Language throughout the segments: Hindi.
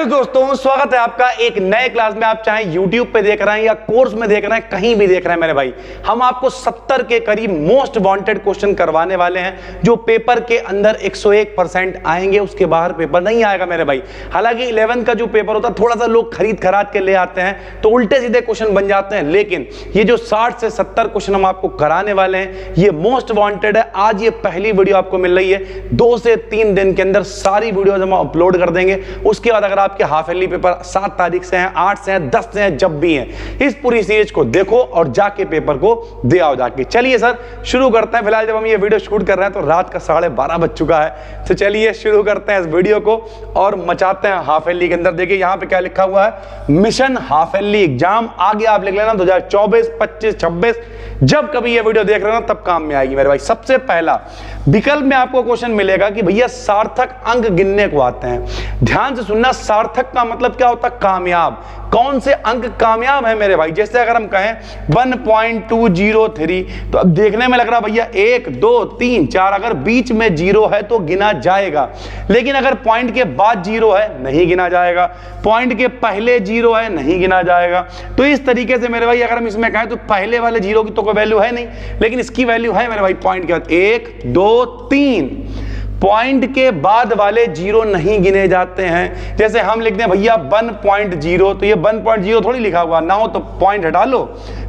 दोस्तों स्वागत है आपका एक नए क्लास में। आप चाहे YouTube पे देख रहे हैं या कोर्स में देख रहे हैं, कहीं भी देख रहे हैं मेरे भाई, हम आपको 70 के करीब मोस्ट वांटेड क्वेश्चन करवाने वाले हैं जो पेपर के अंदर 101% आएंगे, उसके बाहर पेपर नहीं आएगा मेरे भाई। हालांकि 11 का जो पेपर होता है थोड़ा सा लोग खरीद खराद के ले आते हैं तो उल्टे सीधे क्वेश्चन बन जाते हैं, लेकिन ये जो 60 से 70 क्वेश्चन हम आपको कराने वाले हैं ये मोस्ट वांटेड है। आज ये पहली वीडियो आपको मिल रही है, 2 से 3 दिन के अंदर सारी वीडियोज हम अपलोड कर देंगे। उसके बाद अगर आपके हाफ ईयरली पेपर 7 तारीख से हैं, 8 से हैं, 10 से हैं, जब भी हैं, इस पूरी सीरीज को देखो और जाके पेपर को दे आओ जाके। चलिए सर शुरू करते हैं। फिलहाल जब हम ये वीडियो शूट कर रहे हैं तो रात का 12:30 बज चुका है, तो चलिए शुरू करते हैं इस वीडियो को और मचाते हैं हाफ ईयरली के अंदर। देखिए यहाँ पे क्या लिखा हुआ है, मिशन हाफ ईयरली एग्जाम। आगे आप लिख लेना 2024, 25, 26, जब कभी ये वीडियो देख रहे हो तब काम में आएगी मेरे भाई। सबसे पहला विकल्प में आपको क्वेश्चन मिलेगा कि भैया सार्थक अंक गिनने को आते हैं। ध्यान से सुनना, सार्थक का मतलब क्या होता है? कामयाब। कौन से अंक कामयाब है मेरे भाई? जैसे अगर हम कहें 1.203 तो अब देखने में लग रहा भैया 1, 2, 3, 4, अगर बीच में 0 है तो गिना जाएगा, लेकिन अगर पॉइंट के बाद 0 है नहीं गिना जाएगा, पॉइंट के पहले 0 है नहीं गिना जाएगा। तो इस तरीके से मेरे भाई अगर हम इसमें कहें तो पहले वाले 0 की तो कोई वैल्यू है नहीं, लेकिन इसकी वैल्यू है मेरे भाई। पॉइंट के बाद 1, 2, 3, पॉइंट के बाद वाले 0 नहीं गिने जाते हैं। जैसे हम लिखते हैं भैया 1.0, तो ये 1.0 थोड़ी लिखा हुआ ना हो तो पॉइंट हटा लो,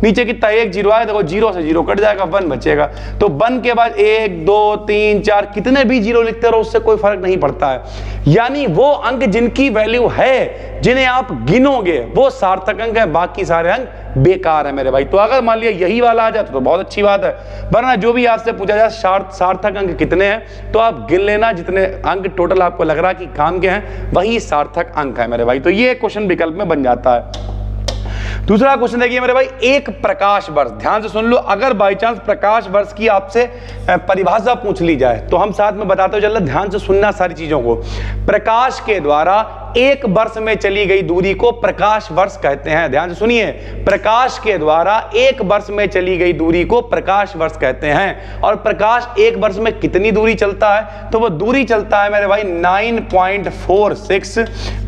नीचे कितना 1 0 आया, देखो 0 से 0 कट जाएगा, 1 बचेगा। तो 1 के बाद 1, 2, 3, 4 कितने भी 0 लिखते रहो उससे कोई फर्क नहीं पड़ता है। यानी वो अंक जिनकी वैल्यू है, जिन्हें आप गिनोगे, वो सार्थक अंक है, बाकी सारे अंक बेकार है मेरे भाई। तो अगर मान लिया यही वाला आ जाता तो बहुत अच्छी बात है, वरना जो भी आपसे पूछा जाए सार्थक अंक कितने हैं तो आप गिन लेना, जितने अंक टोटल आपको लग रहा है कि काम के हैं वही सार्थक अंक है मेरे भाई। तो ये क्वेश्चन विकल्प में बन जाता है। दूसरा क्वेश्चन देखिए मेरे भाई, एक प्रकाश वर्ष। ध्यान से सुन लो, अगर बाई चांस प्रकाश वर्ष की आपसे परिभाषा पूछ ली जाए तो हम साथ में बताते हुए चल रहे, ध्यान से सुनना सारी चीजों को। प्रकाश के द्वारा एक वर्ष में चली गई दूरी को प्रकाश वर्ष कहते हैं। ध्यान से सुनिए, प्रकाश के द्वारा एक वर्ष में चली गई दूरी को प्रकाश वर्ष कहते हैं। और प्रकाश एक वर्ष में कितनी दूरी चलता है? तो वो दूरी चलता है मेरे भाई 9.46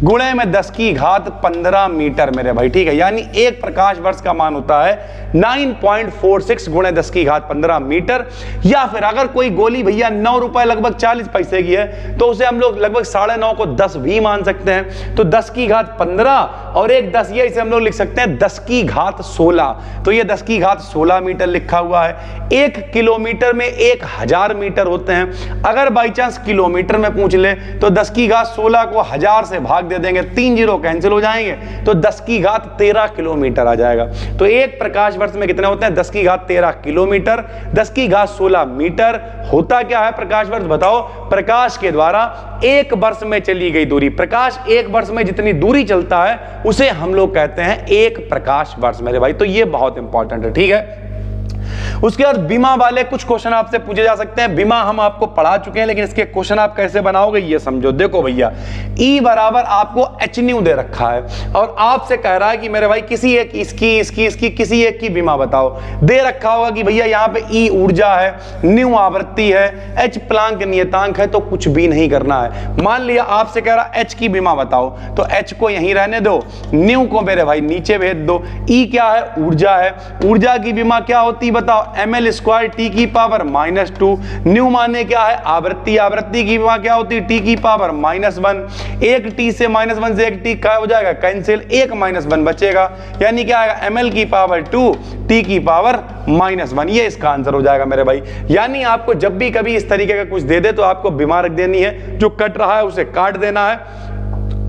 गुणे में 10 की घात 15 मीटर मेरे भाई, ठीक है। यानी एक प्रकाश वर्ष का मान होता है 9.46 गुणे 10 की घात 15 मीटर। या फिर अगर कोई गोली भैया 9 रुपए लगभग 40 पैसे की है तो उसे हम लोग लगभग 9.5 को 10 भी मान सकते हैं। तो 10 की घात 15 और एक 10, ये इसे हम लोग लिख सकते हैं 10 की घात 16। तो ये 10 की घात 16 मीटर लिखा हुआ है। 1 किलोमीटर में 1000 मीटर होते हैं। अगर बाई चांस किलोमीटर में पूछ ले तो 10 की घात 16 को 1000 से भाग दे देंगे, 3 0 कैंसिल हो जाएंगे, तो 10 की घात 13 किलोमीटर आ जाएगा। तो एक प्रकाश वर्ष में कितने होते हैं? 10 की घात 13 किलोमीटर। 10 की घात 16 मीटर होता क्या है प्रकाश वर्ष? बताओ। प्रकाश के द्वारा एक वर्ष में चली गई दूरी, प्रकाश एक वर्ष में जितनी दूरी चलता है उसे हम लोग कहते हैं एक प्रकाश वर्ष मेरे भाई। तो ये बहुत इंपॉर्टेंट है, ठीक है। उसके बाद बीमा वाले कुछ क्वेश्चन आपसे पूछे जा सकते हैं। बीमा हम आपको पढ़ा चुके हैं, लेकिन इसके क्वेश्चन आप कैसे बनाओगे ये समझो। देखो भैया, E बराबर आपको HNU दे रखा है और आपसे कह रहा है कि मेरे भाई किसी एक इसकी किसी एक की बीमा बताओ। दे रखा होगा कि भैया यहाँ पे E ऊर्जा है, न्यू आवृत्ति है, H प्लांक नियतांक है, तो कुछ भी नहीं करना है। मान लिया आपसे कह रहा H की बीमा बताओ, तो H को यहीं रहने दो, न्यू को मेरे भाई नीचे भेज दो। E क्या है? ऊर्जा है। ऊर्जा की बीमा क्या होती बताओ? ml² t की पावर -2। न्यू माने क्या है? आवृत्ति। आवृत्ति की बीमा क्या होती है? t की पावर -1। एक t से -1 से एक t क्या हो जाएगा? कैंसिल, एक -1 बचेगा, यानी क्या आएगा? ml की पावर 2 t की पावर -1। ये इसका आंसर हो जाएगा मेरे भाई। यानी आपको जब भी कभी इस तरीके का कुछ दे दे तो आपको बीमा रख देनी है, जो कट रहा है उसे काट देना है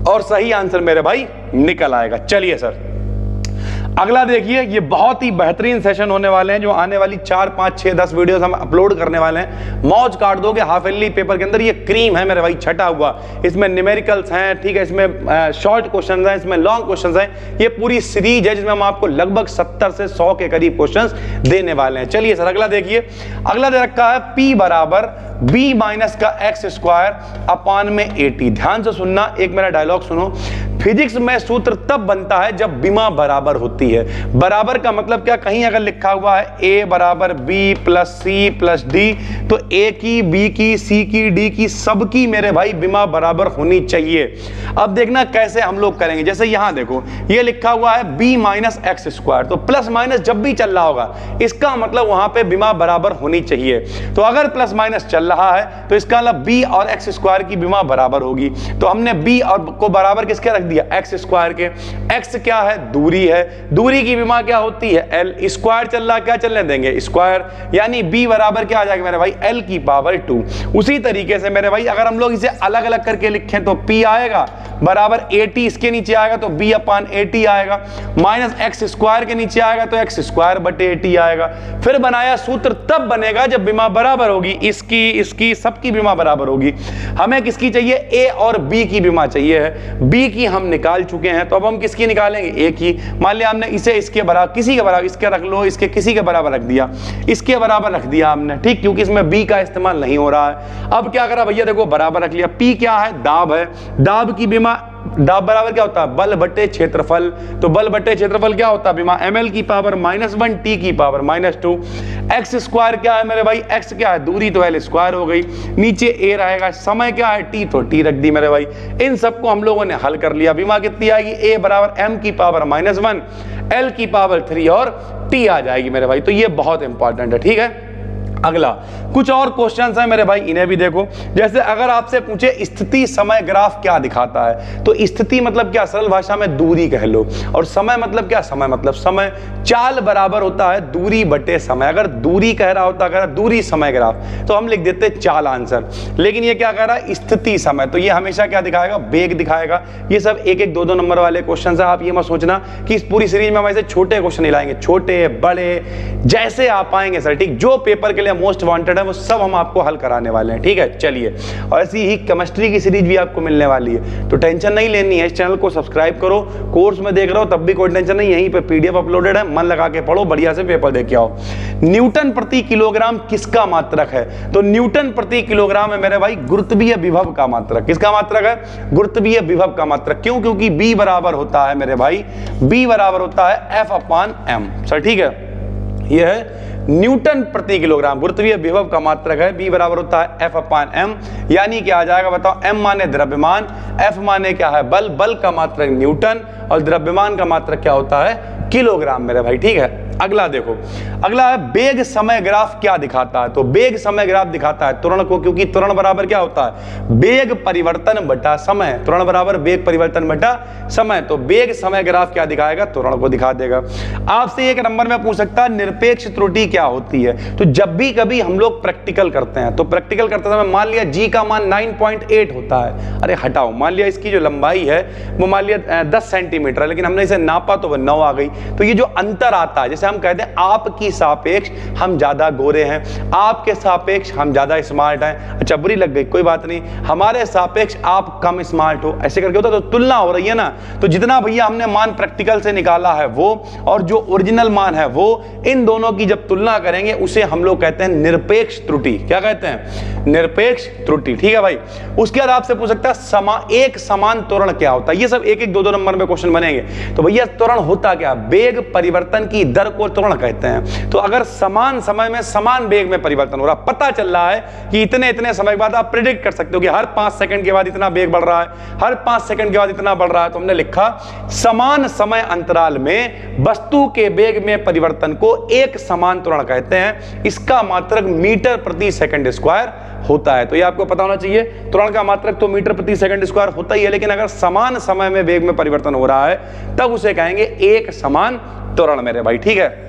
और सही आंसर मेरे भाई निकल आएगा। चलिए सर अगला देखिए, ये बहुत ही बेहतरीन सेशन होने वाले हैं जो आने वाली 4, 5, 6, 10 वीडियोस हम अपलोड करने वाले हैं। मौज काट दोगे हाफ ईयरली पेपर के अंदर। ये क्रीम है मेरे भाई, छटा हुआ, इसमें न्यूमेरिकल्स हैं, ठीक है, इसमें शॉर्ट क्वेश्चंस हैं, इसमें लॉन्ग क्वेश्चंस हैं। ये पूरी सीरीज है जिसमें हम आपको लगभग 70 से 100 के करीब क्वेश्चंस देने वाले हैं। चलिए सर अगला देखिए, अगला दे रखा है P बराबर B माइनस का x² अपान में 80। ध्यान से सुनना, एक मेरा डायलॉग सुनो। फिजिक्स में सूत्र तब बनता है जब विमा बराबर होती है। बराबर का मतलब क्या, कहीं अगर लिखा हुआ है a बराबर b plus C plus D, तो a की, b की, c की, d की, सबकी मेरे भाई विमा बराबर होनी चाहिए। अब देखना कैसे हम लोग करेंगे। जैसे यहां देखो ये लिखा हुआ है b माइनस एक्स स्क्वायर, तो प्लस माइनस जब भी चल रहा होगा इसका मतलब वहां पे विमा बराबर होनी चाहिए। तो अगर प्लस माइनस चल रहा है तो इसका मतलब b और एक्स स्क्वायर की विमा बराबर होगी। तो हमने b और को बराबर किसके रख दिया, एक्स स्क्वायर के। x क्या है, दूरी है, दूरी की विमा क्या होती है, l। स्क्वायर चल रहा, क्या चलने देंगे, स्क्वायर, यानी b बराबर क्या आ जाएगा मेरे भाई, l की पावर 2। उसी तरीके से मेरे भाई अगर हम लोग इसे अलग अलग करके लिखें तो p आएगा बराबर 80, इसके नीचे आएगा तो b अपान 80 आएगा, माइनस एक्स स्क्वायर के नीचे आएगा तो एक्स स्क्वायर बटे 80 आएगा। फिर बनाया सूत्र तब बनेगा जब विमा बराबर होगी, इसकी, इसकी, सबकी विमा बराबर होगी। हमें किसकी चाहिए, a और b की विमा चाहिए है, b की हम निकाल चुके हैं, तो अब हम किसकी निकालेंगे, a की। मान लिया हमने इसे इसके बराबर, किसी के बराबर, इसके रख लो, इसके किसी के बराबर रख दिया, इसके बराबर रख दिया हमने, ठीक, क्योंकि इसमें b का इस्तेमाल नहीं हो रहा है। अब क्या करा भैया, देखो बराबर रख लिया, p क्या है, दाब है, दाब की विमा, दाब बराबर क्या होता है, बल बटे क्षेत्रफल, तो बल बटे क्षेत्रफल क्या होता है, विमा ml की पावर -1 t की पावर -2। एक्स स्क्वायर क्या है मेरे भाई, x क्या है, दूरी, तो l स्क्वायर हो गई, नीचे a रहेगा, समय क्या है t, तो t रख दी मेरे भाई। इन सबको हम लोगों ने हल कर लिया, विमा कितनी आएगी, a बराबर m की पावर -1, l की पावर 3 और t आ जाएगी मेरे भाई। तो ये बहुत इंपॉर्टेंट है, ठीक है। अगला कुछ और क्वेश्चंस हैं मेरे भाई, इन्हें भी देखो। जैसे अगर आपसे पूछे स्थिति समय ग्राफ क्या दिखाता है, तो स्थिति मतलब क्या, सरल भाषा में दूरी कह लो, और समय मतलब क्या, समय मतलब समय। चाल बराबर होता है दूरी बटे समय। अगर दूरी कह रहा होता, अगर दूरी समय ग्राफ, तो हम लिख देते चाल आंसर, लेकिन ये क्या कह रहा है, स्थिति समय, तो ये हमेशा क्या दिखाएगा, वेग दिखाएगा। ये सब 1-1, 2-2 नंबर वाले क्वेश्चन है। आप ये मत सोचना कि इस पूरी सीरीज में हम ऐसे छोटे क्वेश्चन नहीं लाएंगे, छोटे बड़े जैसे आप पाएंगे सर, ठीक, जो पेपर के लिए मोस्ट वांटेड है वो सब हम आपको हल कराने वाले हैं, ठीक है। चलिए, और ऐसी ही केमिस्ट्री की सीरीज भी आपको मिलने वाली है, तो टेंशन नहीं लेनी है। इस चैनल को सब्सक्राइब करो, कोर्स में देख रहे हो तब भी कोई टेंशन नहीं, यहीं पे पीडीएफ अपलोडेड है, मन लगा के पढ़ो, बढ़िया से पेपर दे के आओ। न्यूटन प्रति किलोग्राम किसका मात्रक है, तो न्यूटन प्रति किलोग्राम है मेरे भाई गुरुत्वीय विभव का मात्रक। किसका मात्रक है, गुरुत्वीय विभव का मात्रक। क्यों, क्योंकि b बराबर होता है मेरे भाई, b बराबर होता है F/m, सर, ठीक है। यह है न्यूटन प्रति किलोग्राम, गुरुत्वीय विभव का मात्रक है, b बराबर होता है F/m, यानी क्या आ जाएगा बताओ, m माने द्रव्यमान, F माने क्या है, बल, बल का मात्रक न्यूटन, और द्रव्यमान का मात्रक क्या होता है, किलोग्राम मेरे भाई, ठीक है। अगला देखो, अगला है वेग समय ग्राफ क्या दिखाता है, तो वेग समय ग्राफ दिखाता है त्वरण को, क्योंकि त्वरण बराबर क्या होता है, वेग परिवर्तन बटा समय, त्वरण बराबर वेग परिवर्तन बटा समय, तो वेग समय ग्राफ क्या दिखाएगा, त्वरण को दिखा देगा। आपसे एक नंबर में पूछ सकता है निरपेक्ष त्रुटि क्या होती है, तो जब भी कभी हम लोग प्रैक्टिकल करते हैं, तो प्रैक्टिकल करते समय मान लिया g का मान 9.8 होता है, अरे हटाओ, मान लिया इसकी जो लंबाई है वो मान लिया 10 सेंटीमीटर है, लेकिन हमने इसे नापा तो वह 9 आ गई, तो ये जो अंतर आता है, जैसे हम कहते हैं आपकी सापेक्ष हम ज्यादा गोरे हैं, आपके सापेक्ष हम ज्यादा स्मार्ट हैं, अच्छा बुरी लग गई, कोई बात नहीं, हमारे सापेक्ष आप कम स्मार्ट हो, ऐसे करके होता, तो तुलना हो रही है ना। तो जितना भैया हमने मान प्रैक्टिकल से निकाला है वो, और जो ओरिजिनल मान है वो, इन दोनों की जब तुलना करेंगे उसे हम लोग कहते हैं निरपेक्ष त्रुटि। क्या कहते हैं, निरपेक्ष त्रुटि, ठीक है भाई। उसके बाद आपसे पूछ सकता है एक समान त्वरण क्या होता है, ये सब 1-1, 2-2 नंबर में क्वेश्चन बनेंगे। तो भैया त्वरण होता क्या, वेग परिवर्तन की दर को त्वरण कहते हैं। तो अगर समान समय में समान वेग में परिवर्तन हो रहा, पता चल रहा है कि इतने इतने समय के बाद आप प्रेडिक्ट कर सकते हो कि हर 5 सेकंड के बाद इतना वेग बढ़ रहा है, हर 5 सेकंड के बाद इतना बढ़ रहा है, तो हमने लिखा समान समय अंतराल में वस्तु के वेग में परिवर्तन को एक समान त्वरण कहते हैं। इसका मात्रक मीटर प्रति सेकंड स्क्वायर होता है। तो ये आपको पता होना चाहिए, त्वरण का मात्रक तो मीटर प्रति सेकंड स्क्वायर होता ही है, लेकिन अगर समान समय में वेग में परिवर्तन हो रहा है तब उसे कहेंगे एक समान त्वरण मेरे भाई, ठीक है।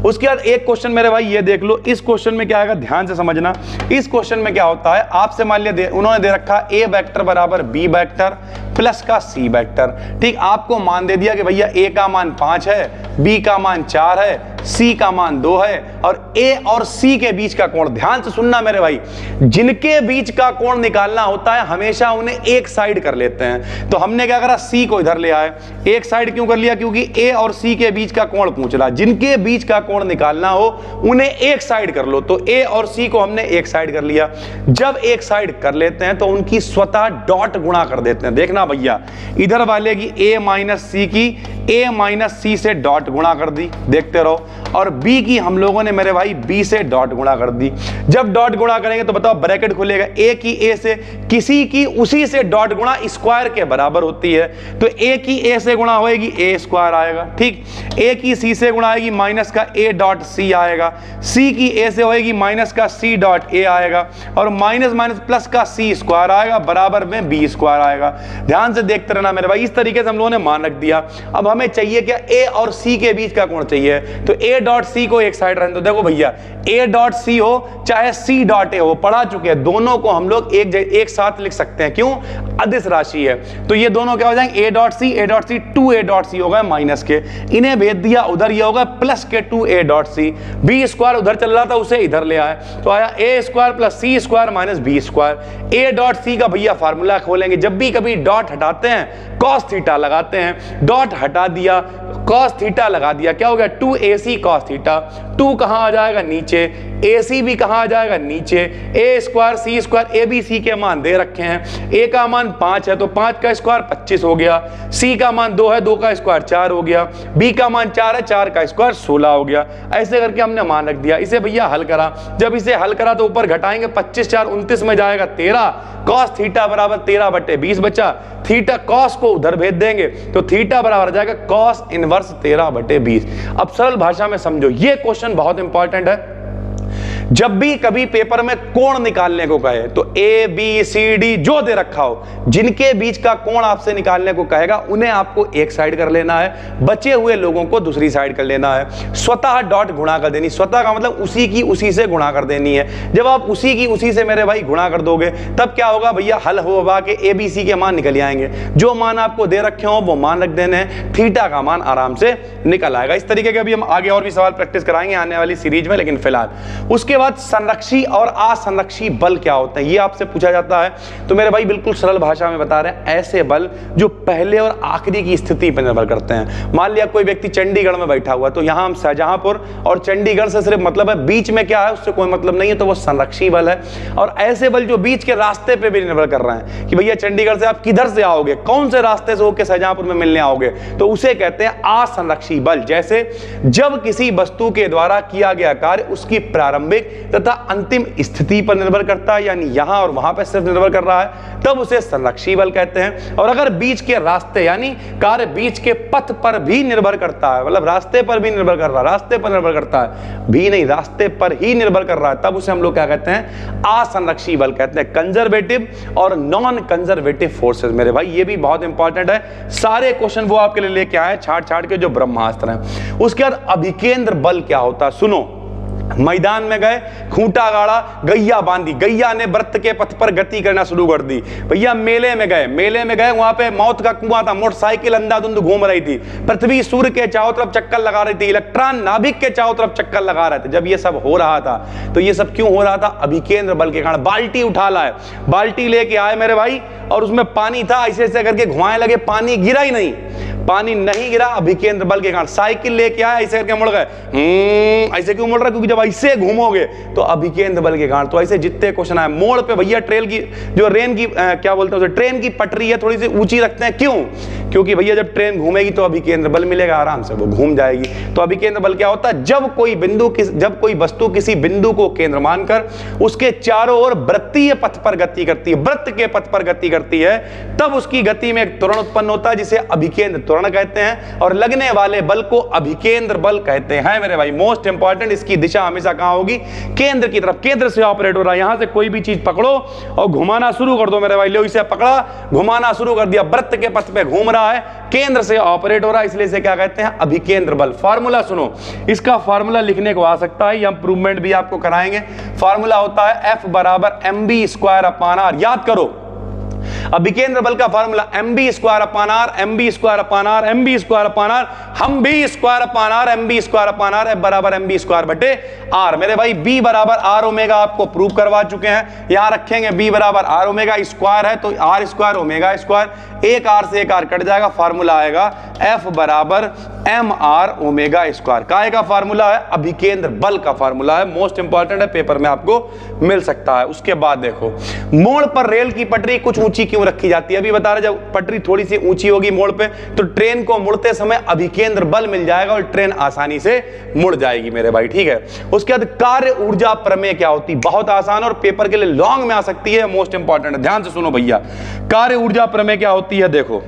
उसके बाद एक क्वेश्चन मेरे भाई ये देख लो, इस क्वेश्चन में क्या आएगा ध्यान से समझना। इस क्वेश्चन में क्या होता है, आपसे मान लिया उन्होंने दे रखा a वेक्टर बराबर b वेक्टर प्लस का c वेक्टर, ठीक। आपको मान दे दिया कि भैया a का मान 5 है, b का मान 4 है, सी का मान 2 है और ए और सी के बीच का कोण, ध्यान से सुनना मेरे भाई, जिनके बीच का कोण निकालना होता है हमेशा उन्हें एक साइड कर लेते हैं। तो हमने क्या करा, सी को इधर ले आए। एक साइड क्यों कर लिया, क्योंकि ए और सी के बीच का कोण पूछ रहा, जिनके बीच का कोण निकालना हो उन्हें एक साइड कर लो। तो ए और सी को हमने एक साइड कर लिया। जब एक साइड कर लेते हैं तो उनकी स्वतः डॉट गुणा कर देते हैं। देखना भैया, इधर वाले की ए माइनस सी की ए माइनस सी से डॉट गुणा कर दी, देखते रहो, और बी की हम लोगों ने मेरे भाई बी से डॉट गुणा कर दी। जब डॉट गुणा करेंगे तो बताओ ब्रैकेट खुलेगा, ए की ए से, किसी की उसी से डॉट गुणा स्क्वायर के बराबर होती है। तो ए की ए से गुणा होएगी ए स्क्वायर आएगा, ठीक। ए की सी से गुणा आएगी माइनस का ए डॉट सी आएगा, सी की ए से होएगी माइनस का सी डॉट ए आएगा, और माइनस माइनस प्लस का सी स्क्वायर आएगा, बराबर में बी स्क्वायर आएगा। ध्यान से देखते रहना मेरे भाई, इस तरीके से हम लोगों ने मान रख दिया। अब हमें चाहिए क्या, ए और सी के बीच का कोण चाहिए। तो ए डॉट सी को एक साइड रहने दो। देखो भैया, ए डॉट सी हो चाहे सी डॉट ए हो, पढ़ा चुके हैं, दोनों को हम लोग एक साथ लिख सकते हैं। क्यों, अदिश राशि है। तो ये दोनों क्या हो जाएंगे, ए डॉट सी 2 ए डॉट सी हो गए माइनस के, इन्हें भेज दिया उधर, ये होगा प्लस के 2 A dot C. B square उधर चल रहा था उसे इधर ले आए, तो आया a square plus c square minus b square. A dot c का भैया फार्मूला खोलेंगे, जब भी कभी डॉट हटाते हैं कॉस थीटा लगाते हैं। डॉट हटा दिया, कॉस थीटा लगा दिया, क्या हो गया 2ac कॉस थीटा। 2 कहां आ जाएगा, नीचे, ac भी कहां आ जाएगा, नीचे। A square c square, a b c के मान दे रखे हैं। ए का मान 5 है तो 5 का स्क्वायर 25 हो गया। सी का मान 2 है, 2 का स्क्वायर 4 हो गया। बी का मान 4 है, 4 का स्क्वायर 16 हो गया। ऐसे करके हमने मान रख दिया। इसे भैया हल करा, जब इसे हल करा तो ऊपर घटाएंगे, 25 4 29 में जाएगा 13, कॉस थीटा बराबर 13/20 बचा। थीटा कॉस को उधर भेज देंगे तो थीटा बराबर जाएगा कॉस इनवर्स 13/20। अब सरल भाषा में समझो, ये क्वेश्चन बहुत इंपॉर्टेंट है। जब भी कभी पेपर में कोण निकालने को कहे तो ए बी सी डी जो दे रखा हो, जिनके बीच का कोण आपसे निकालने को कहेगा उन्हें आपको एक साइड कर लेना है, बचे हुए लोगों को दूसरी साइड कर लेना है। स्वतः डॉट गुणा कर देनी, स्वतः का मतलब उसी की उसी से गुणा कर देनी है। जब आप उसी की उसी से मेरे भाई गुणा कर दोगे तब क्या होगा भैया, हल होगा कि ए बी सी के मान निकल आएंगे। जो मान आपको दे रखे हो वो मान रख देने हैं, थीटा का मान आराम से निकल आएगा। इस तरीके के अभी हम आगे और भी सवाल प्रैक्टिस कराएंगे आने वाली सीरीज में, लेकिन फिलहाल उसके बाद संरक्षी और असंरक्षी बल क्या होते हैं ये आपसे पूछा जाता है। तो मेरे भाई बिल्कुल सरल भाषा में बता रहे हैं, ऐसे बल जो पहले और आखिरी की स्थिति पर निर्भर करते हैं। मान लिया कोई व्यक्ति चंडीगढ़ में बैठा हुआ, तो यहां हम शाहजहांपुर और चंडीगढ़ से सिर्फ मतलब है, बीच में क्या है उससे कोई मतलब नहीं है, तो वो संरक्षी बल है। और ऐसे बल जो बीच के रास्ते पे भी निर्भर कर रहे हैं कि भैया चंडीगढ़ से आप किधर से आओगे, कौन से रास्ते से होकर शाहजहांपुर में मिलने आओगे, तो उसे कहते हैं असंरक्षी बल। जैसे जब किसी वस्तु के द्वारा किया गया कार्य उसकी प्रारंभिक तथा अंतिम स्थिति पर निर्भर करता है, यानी यहां और वहां पर सिर्फ निर्भर कर रहा है, तब उसे संरक्षी बल कहते हैं। और अगर बीच के रास्ते यानी कार्य बीच के पथ पर भी निर्भर करता है, मतलब रास्ते पर भी निर्भर कर रहा है, रास्ते पर निर्भर करता है भी नहीं, रास्ते पर ही निर्भर कर रहा है, तब उसे हम लोग क्या कहते हैं, असंरक्षी बल कहते हैं। कंजर्वेटिव और नॉन कंजर्वेटिव फोर्सेस, मेरे भाई ये भी बहुत इंपॉर्टेंट है। सारे क्वेश्चन वो आपके लिए लेके आए छाट छाट के, जो ब्रह्मास्त्र हैं। उसके बाद अभिकेंद्र बल क्या होता है, सुनो। मैदान में गए, खूंटा गाड़ा, गैया बांधी, गैया ने व्रत के पथ पर गति करना शुरू कर दी। भैया मेले में गए, वहां पे मौत का कुआं था, मोटरसाइकिल अंधाधुंध घूम रही थी, पृथ्वी सूर्य के चारों तरफ चक्कर लगा रही थी, इलेक्ट्रॉन नाभिक के चारों तरफ चक्कर लगा रहे थे। जब ये सब हो रहा था तो ये सब क्यों हो रहा था, अभिकेंद्र बल के कारण। बाल्टी उठा लाए, बाल्टी लेके आए मेरे भाई, और उसमें पानी था, ऐसे ऐसे करके घुमाए लगे, पानी गिरा ही नहीं, पानी नहीं गिरा, अभिकेंद्र बल के कारण। साइकिल लेके आए, ऐसे करके मुड़ गए, ऐसे क्यों मुड़ रहा, क्योंकि जब ऐसे घूमोगे तो अभिकेंद्र बल के कारण। तो ऐसे जितने क्वेश्चन आए, मोड़ पे भैया ट्रेन की जो रेन की क्या बोलते हैं, ट्रेन की पटरी है थोड़ी सी ऊंची रखते हैं, क्यों, क्योंकि भैया जब ट्रेन घूमेगी तो अभिकेंद्र बल मिलेगा, आराम से वो घूम जाएगी। तो अभिकेंद्र बल क्या होता है, जब कोई वस्तु किसी बिंदु को केंद्र मानकर उसके चारों ओर वृत्तीय पथ पर गति करती है, वृत्त के पथ पर गति करती है, तब उसकी गति में एक त्वरण उत्पन्न होता है जिसे अभिकेंद्र त्वरण कहते हैं, और लगने वाले बल को अभिकेंद्र बल कहते हैं। मेरे भाई मोस्ट इंपॉर्टेंट, इसकी दिशा हमेशा कहां होगी, केंद्र की तरफ, केंद्र से ऑपरेट हो रहा है। यहां से कोई भी चीज पकड़ो और घुमाना शुरू कर दो मेरे भाई, लो इसे पकड़ा, घुमाना शुरू कर दिया, वृत्त के पथ पे घूम रहा है, केंद्र से ऑपरेट हो रहा है, इसलिए इसे क्या कहते हैं, अभिकेंद्र बल। फार्मूला सुनो, इसका फार्मूला लिखने को आ सकता है, हम प्रूवमेंट भी आपको कराएंगे। फार्मूला होता है F = mv² / r। याद करो, अभिकेंद्र बल का formula mb square upon r, mb square upon r, mb square upon r, हम b square upon r, mb square upon r, F बराबर mb स्क्वायर बटे r। मेरे भाई b बराबर r ओमेगा आपको प्रूव करवा चुके हैं, यहां रखेंगे b बराबर r ओमेगा, स्क्वायर है तो r स्क्वायर ओमेगा स्क्वायर, एक r से एक r कट जाएगा, फार्मूला आएगा F बराबर mr ओमेगा स्क्वायर। काय का फार्मूला है? अभिकेंद्र बल का फार्मूला है, मोस्ट इंपॉर्टेंट है, पेपर में आपको मिल सकता है। उसके बाद देखो, मोड़ पर रेल की पटरी कुछ ऊंची क्यों रखी जाती है? अभी बता रहे, जब पटरी थोड़ी सी ऊंची होगी मोड़ पे तो ट्रेन को मुड़ते समय अभिकेंद्र बल मिल जाएगा और ट्रेन आसानी से मुड़ जाएगी मेरे भाई, ठीक है। उसके बाद कार्य ऊर्जा प्रमेय क्या होती है? बहुत आसान और पेपर के लिए लॉन्ग में आ सकती है, मोस्ट इंपॉर्टेंट है, ध्यान से सुनो भैया। कार्य ऊर्जा प्रमेय क्या होती है? देखो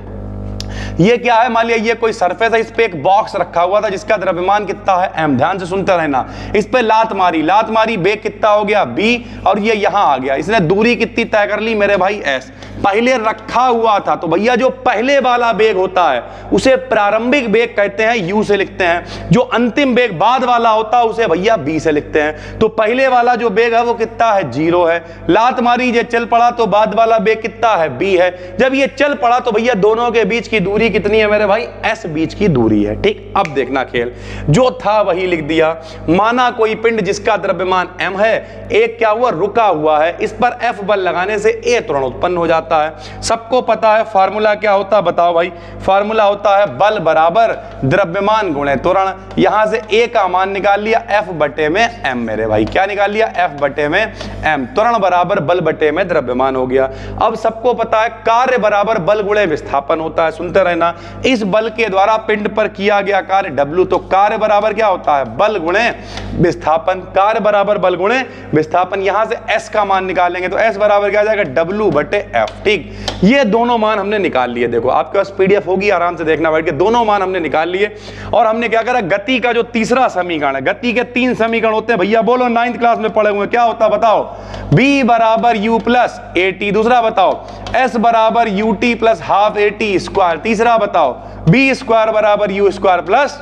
ये क्या है, मान लिया ये कोई सरफेस है, इस पे एक बॉक्स रखा हुआ था जिसका द्रव्यमान कितना है m, ध्यान से सुनते रहना। इस पे लात मारी, बेग कितना हो गया b, और ये यहां आ गया, इसने दूरी कितनी तय कर ली मेरे भाई s। पहले रखा हुआ था तो भैया जो पहले वाला बेग होता है उसे प्रारंभिक बेग कहते हैं, u से लिखते हैं। जो अंतिम बेग बाद वाला होता है उसे भैया b से लिखते हैं। तो पहले वाला जो बेग है वो कितना है? 0 है। लात मारी, ये चल पड़ा तो बाद वाला बेग कितना है? b है। जब ये चल पड़ा तो भैया दोनों के बीच की दूरी कितनी है मेरे भाई? s बीच की दूरी है, ठीक। अब देखना खेल, जो था वही लिख दिया। माना कोई पिंड जिसका द्रव्यमान m है, एक क्या हुआ? रुका हुआ है, इस पर F बल लगाने से a त्वरण उत्पन्न हो जाता है। सबको पता है फार्मूला क्या होता है, बताओ भाई। फार्मूला होता है बल बराबर द्रव्यमान गुणे त्वरण। यहां से a का मान निकाल लिया F बटे में m मेरे भाई, क्या निकाल लिया? F बटे में m। त्वरण बराबर बल बटे में द्रव्यमान हो गया। अब सबको पता है कार्य बराबर बल गुणे विस्थापन होता है, सुनते रहना। इस बल के द्वारा पिंड पर किया गया कार्य W, तो कार्य बराबर क्या होता है? बल गुणे विस्थापन। कार्य बराबर बल गुणे विस्थापन। यहां से S का मान निकालेंगे तो S बराबर क्या आ जाएगा? W बटे F, ठीक। ये दोनों मान हमने निकाल लिए। देखो आपके पास PDF होगी, आराम से देखना बैठ के। दोनों मान हमने निकाल लिए और हमने क्या करा? गति का जो तीसरा समीकरण है, गति के 3 समीकरण होते हैं भैया, बोलो 9th क्लास में पढ़े हुए, क्या होता है बताओ? B बराबर U प्लस AT। दूसरा बताओ S बराबर UT plus half AT square. तीसरा बताओ B स्क्वायर बराबर U स्क्वायर प्लस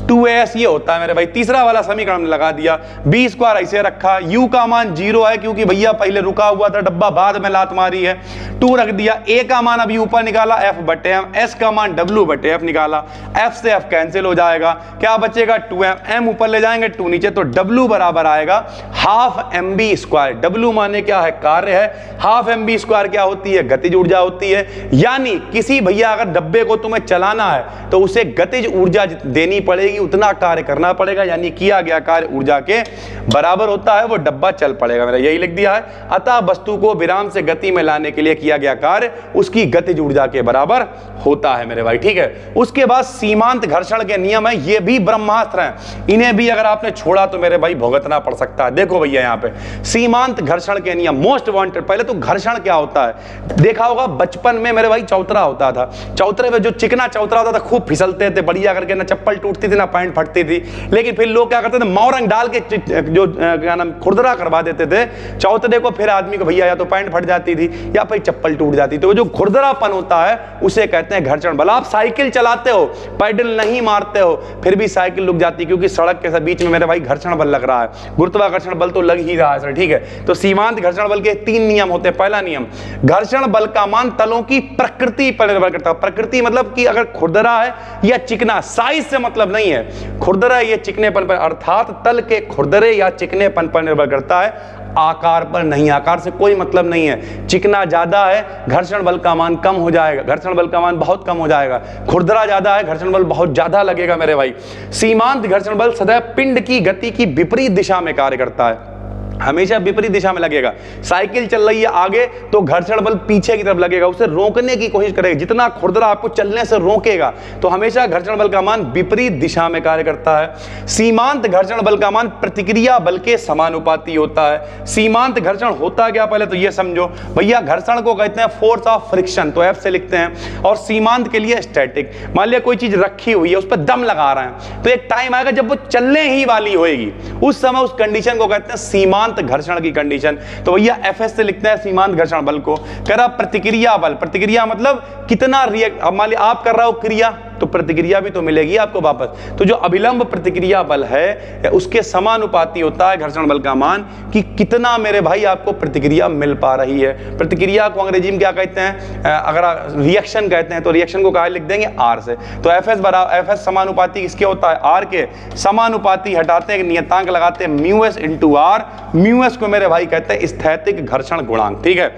2as, ये होता है मेरे भाई। तीसरा वाला समीकरण हमने लगा दिया। b स्क्वायर ऐसे रखा, u का मान 0 है क्योंकि भैया पहले रुका हुआ था डब्बा, बाद में लात मारी है। 2 रख दिया। a का मान अभी ऊपर निकाला f बटे m, s का मान w बटे f निकाला, f से f कैंसिल हो जाएगा, क्या बचेगा? 2m, m ऊपर ले जाएंगे 2 नीचे, तो w बराबर आएगा हाफ mb स्क्वायर। w माने क्या है? कार्य है। हाफ mb स्क्वायर क्या होती है? गतिज ऊर्जा होती है। यानी किसी भैया अगर डब्बे को तुम्हें चलाना है तो उसे गतिज ऊर्जा देनी पड़ेगी, उतना कार्य करना पड़ेगा, यानी किया गया कार्य ऊर्जा के बराबर होता है, वो डब्बा चल पड़ेगा। मेरा यही लिख दिया है। अतः वस्तु को विराम से गति में लाने के लिए किया गया कार्य उसकी गतिज ऊर्जा के बराबर होता है मेरे भाई, ठीक है। उसके बाद सीमांत घर्षण के नियम है, ये भी ब्रह्मास्त्र हैं, इन्हें भी अगर आपने छोड़ा तो मेरे भाई भुगतना पड़ सकता है। देखो भैया यहाँ पे सीमांत घर्षण के नियम मोस्ट वांटेड। पहले तो घर्षण क्या होता है देखा होगा बचपन में मेरे भाई, चौतरा होता था। चौतरे में जो चिकना चौतरा होता था खूब फिसलते थे बढ़िया करके, ना चप्पल टूटती थी ना पैंट फटती थी। लेकिन फिर लोग क्या करते थे? मौरंग डाल के जो क्या नाम खुरदरा करवा देते थे चौतरे को। फिर आदमी को भैया या तो पैंट फट जाती थी या फिर चप्पल टूट जाती। तो जो खुरदरापन होता है उसे कहते हैं घर्षण बल। आप साइकिल चलाते हो, पैडल नहीं मारते हो, फिर भी साइकिल रुक जाती है क्योंकि सड़क के बीच में मेरे भाई घर्षण बल लग रहा है, गुरुत्वाकर्षण बल तो लग ही रहा है सर, ठीक है। तो सीमांत घर्षण बल के 3 नियम होते हैं। पहला नियम, घर्षण बल का मान तलों की प्रकृति पर निर्भर करता है। प्रकृति मतलब कि अगर खुरदरा है या चिकना, साइज से मतलब नहीं है। खुरदरा ये चिकनेपन पर, अर्थात तल के खुरदरे या चिकनेपन पर निर्भर करता है, आकार पर नहीं। आकार से कोई मतलब नहीं है। चिकना ज्यादा है, घर्षण बल का मान कम हो जाएगा, घर्षण बल का मान बहुत कम हो जाएगा। खुरदरा ज्यादा है, घर्षण बल बहुत ज्यादा लगेगा मेरे भाई। सीमांत घर्षण बल सदैव पिंड की गति की विपरीत दिशा में कार्य करता है, हमेशा विपरीत दिशा में लगेगा। साइकिल चल रही है आगे तो घर्षण बल पीछे की तरफ लगेगा, उसे रोकने की कोशिश करेगा। जितना खुरदरा आपको चलने से रोकेगा तो हमेशा घर्षण बल का मान विपरीत दिशा में कार्य करता है। सीमांत घर्षण बल का मान प्रतिक्रिया बल के समानुपाती होता है। सीमांत घर्षण होता क्या, पहले तो ये समझो भैया। घर्षण को कहते हैं फोर्स ऑफ फ्रिक्शन, तो F से लिखते हैं, और सीमांत के लिए स्टैटिक। मान लिया कोई चीज रखी हुई है, उस पर दम लगा रहे हैं, तो एक टाइम आएगा जब वो चलने ही वाली होगी, उस समय उस कंडीशन को कहते हैं सीमांत घर्षण की कंडीशन। तो भैया Fs से लिखते हैं सीमांत घर्षण बल को। कह रहा प्रतिक्रिया बल, प्रतिक्रिया मतलब कितना रिएक्ट, अब मान लिया आप कर रहे हो क्रिया, तो प्रतिक्रिया भी तो मिलेगी आपको वापस। तो जो अभिलंब प्रतिक्रिया बल है उसके समानुपाती होता है घर्षण बल का मान कि कितना मेरे भाई आपको प्रतिक्रिया मिल पा रही है। प्रतिक्रिया को अंग्रेजी में क्या कहते हैं, अगर रिएक्शन कहते हैं तो रिएक्शन को क्या लिख देंगे, आर से। तो एफ समानुपाती किसके होता है, आर के। समानुपाती हटाते हैं, नियतांक लगाते हैं mu S into R. Mu S को मेरे भाई कहते हैं स्थैतिक घर्षण गुणांक, ठीक है,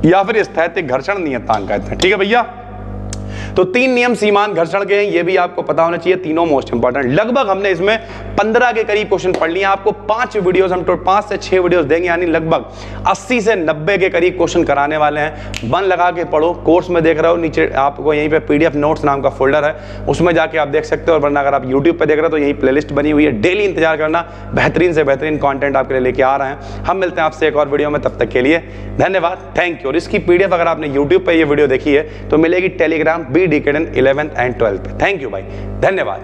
या फिर स्थैतिक घर्षण नियतांक कहते हैं, ठीक है भैया। तो 3 नियम सीमांत घर्षण के हैं, ये भी आपको पता होना चाहिए, तीनों मोस्ट इंपॉर्टेंट। लगभग हमने इसमें 15 के करीब क्वेश्चन पढ़ लिए। आपको 5 वीडियोस, हम 5 से 6 वीडियोस देंगे, यानी लगभग 80 से 90 के करीब क्वेश्चन कराने वाले हैं। मन लगा के पढ़ो। कोर्स में देख रहे हो, नीचे आपको यहीं पे PDF नोट्स नाम का फोल्डर है, उसमें जाके आप देख सकते हो। और वरना अगर आप यूट्यूब पर देख रहे हो तो यही प्लेलिस्ट बनी हुई है, डेली इंतजार करना, बेहतरीन से बेहतरीन कॉन्टेंट आपके लिए लेके आ रहे हैं। हम मिलते हैं आपसे एक और वीडियो में, तब तक के लिए धन्यवाद, थैंक यू। और इसकी PDF अगर आपने यूट्यूब पर ये वीडियो देखी है तो मिलेगी Telegram BD Academy 11th and 12th पे। थैंक यू भाई, धन्यवाद।